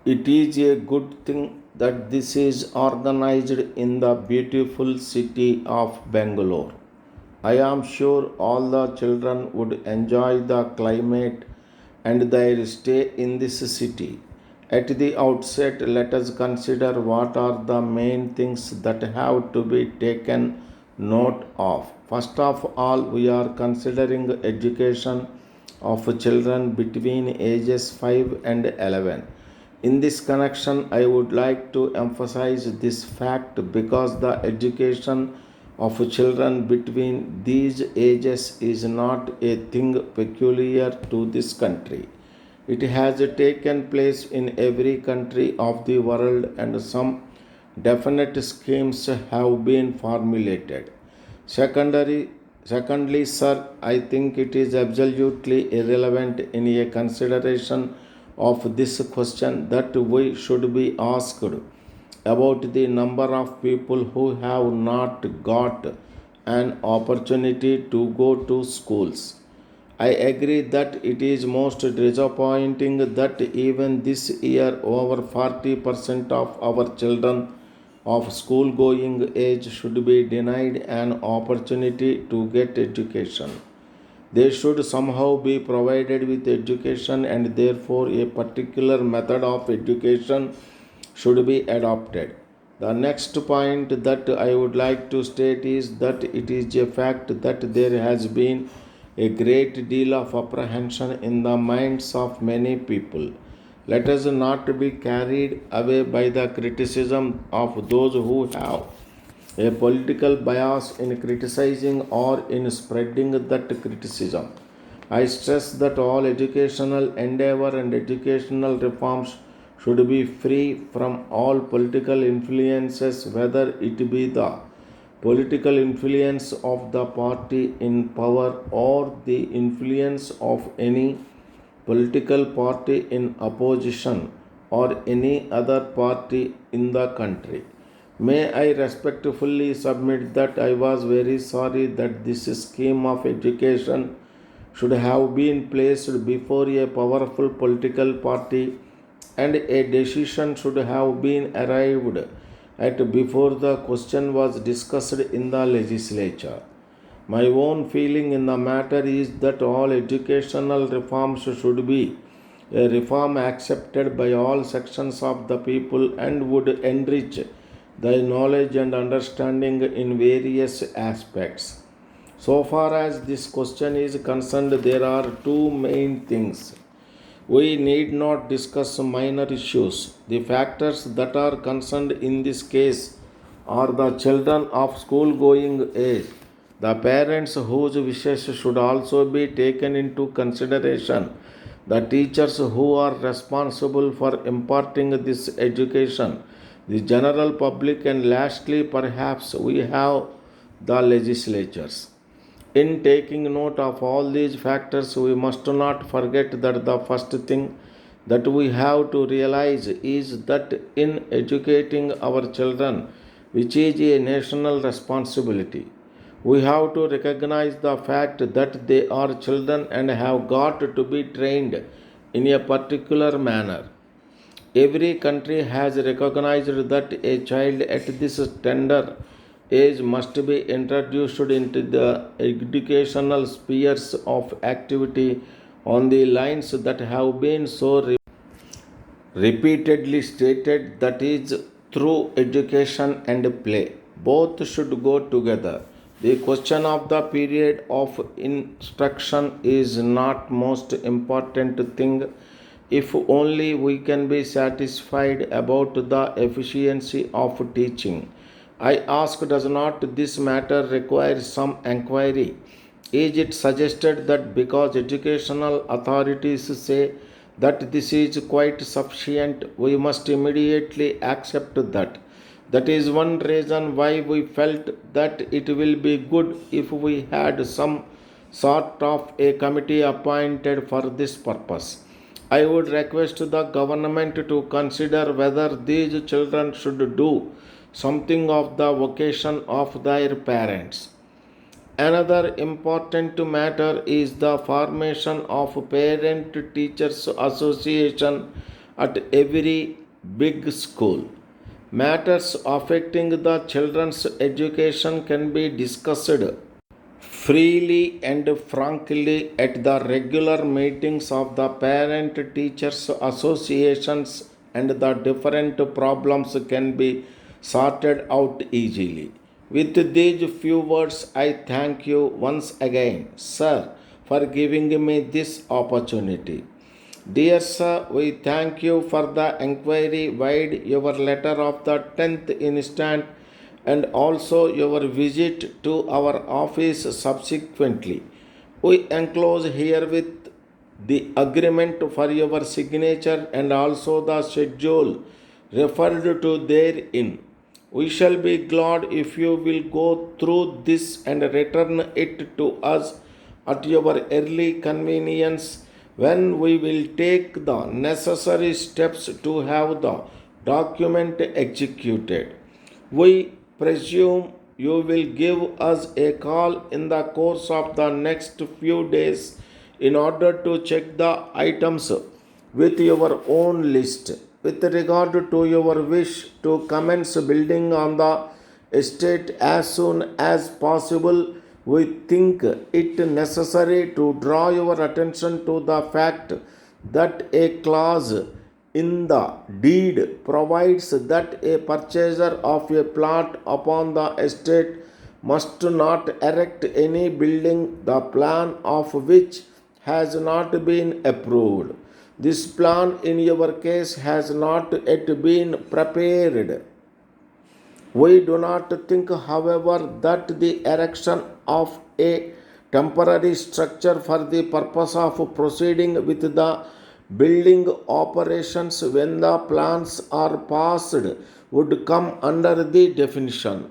It is a good thing that this is organized in the beautiful city of Bangalore. I am sure all the children would enjoy the climate and their stay in this city. At the outset, let us consider what are the main things that have to be taken note of. First of all, we are considering education of children between ages 5 and 11. In this connection, I would like to emphasize this fact because the education of children between these ages is not a thing peculiar to this country. It has taken place in every country of the world, and some definite schemes have been formulated. Secondly, sir, I think it is absolutely irrelevant in a consideration of this question that we should be asked about the number of people who have not got an opportunity to go to schools. I agree that it is most disappointing that even this year over 40% of our children of school going age should be denied an opportunity to get education. They should somehow be provided with education, and therefore a particular method of education should be adopted. The next point that I would like to state is that it is a fact that there has been a great deal of apprehension in the minds of many people. Let us not be carried away by the criticism of those who have a political bias in criticizing or in spreading that criticism. I stress that all educational endeavor and educational reforms should be free from all political influences, whether it be the political influence of the party in power or the influence of any political party in opposition or any other party in the country. May I respectfully submit that I was very sorry that this scheme of education should have been placed before a powerful political party, and a decision should have been arrived at before the question was discussed in the legislature. My own feeling in the matter is that all educational reforms should be a reform accepted by all sections of the people and would enrich the knowledge and understanding in various aspects. So far as this question is concerned, there are two main things. We need not discuss minor issues. The factors that are concerned in this case are the children of school going age, the parents whose wishes should also be taken into consideration, the teachers who are responsible for imparting this education, the general public, and lastly, perhaps, we have the legislatures. In taking note of all these factors, we must not forget that the first thing that we have to realize is that in educating our children, which is a national responsibility, we have to recognize the fact that they are children and have got to be trained in a particular manner. Every country has recognized that a child at this tender age must be introduced into the educational spheres of activity on the lines that have been so repeatedly stated, that is, through education and play. Both should go together. The question of the period of instruction is not most important thing if only we can be satisfied about the efficiency of teaching. I ask, does not this matter require some enquiry? Is it suggested that because educational authorities say that this is quite sufficient, we must immediately accept that? That is one reason why we felt that it will be good if we had some sort of a committee appointed for this purpose. I would request the government to consider whether these children should do something of the vocation of their parents. Another important matter is the formation of Parent Teachers Association at every big school. Matters affecting the children's education can be discussed freely and frankly at the regular meetings of the parent teachers associations, and the different problems can be sorted out easily. With these few words, I thank you once again, sir, for giving me this opportunity. Dear sir, we thank you for the inquiry vide your letter of the 10th instant and also your visit to our office subsequently. We enclose here with the agreement for your signature and also the schedule referred to therein. We shall be glad if you will go through this and return it to us at your early convenience, when we will take the necessary steps to have the document executed. We presume you will give us a call in the course of the next few days in order to check the items with your own list. With regard to your wish to commence building on the estate as soon as possible, we think it necessary to draw your attention to the fact that a clause in the deed provides that a purchaser of a plot upon the estate must not erect any building the plan of which has not been approved. This plan in your case has not yet been prepared. We do not think, however, that the erection of a temporary structure for the purpose of proceeding with the building operations when the plans are passed would come under the definition.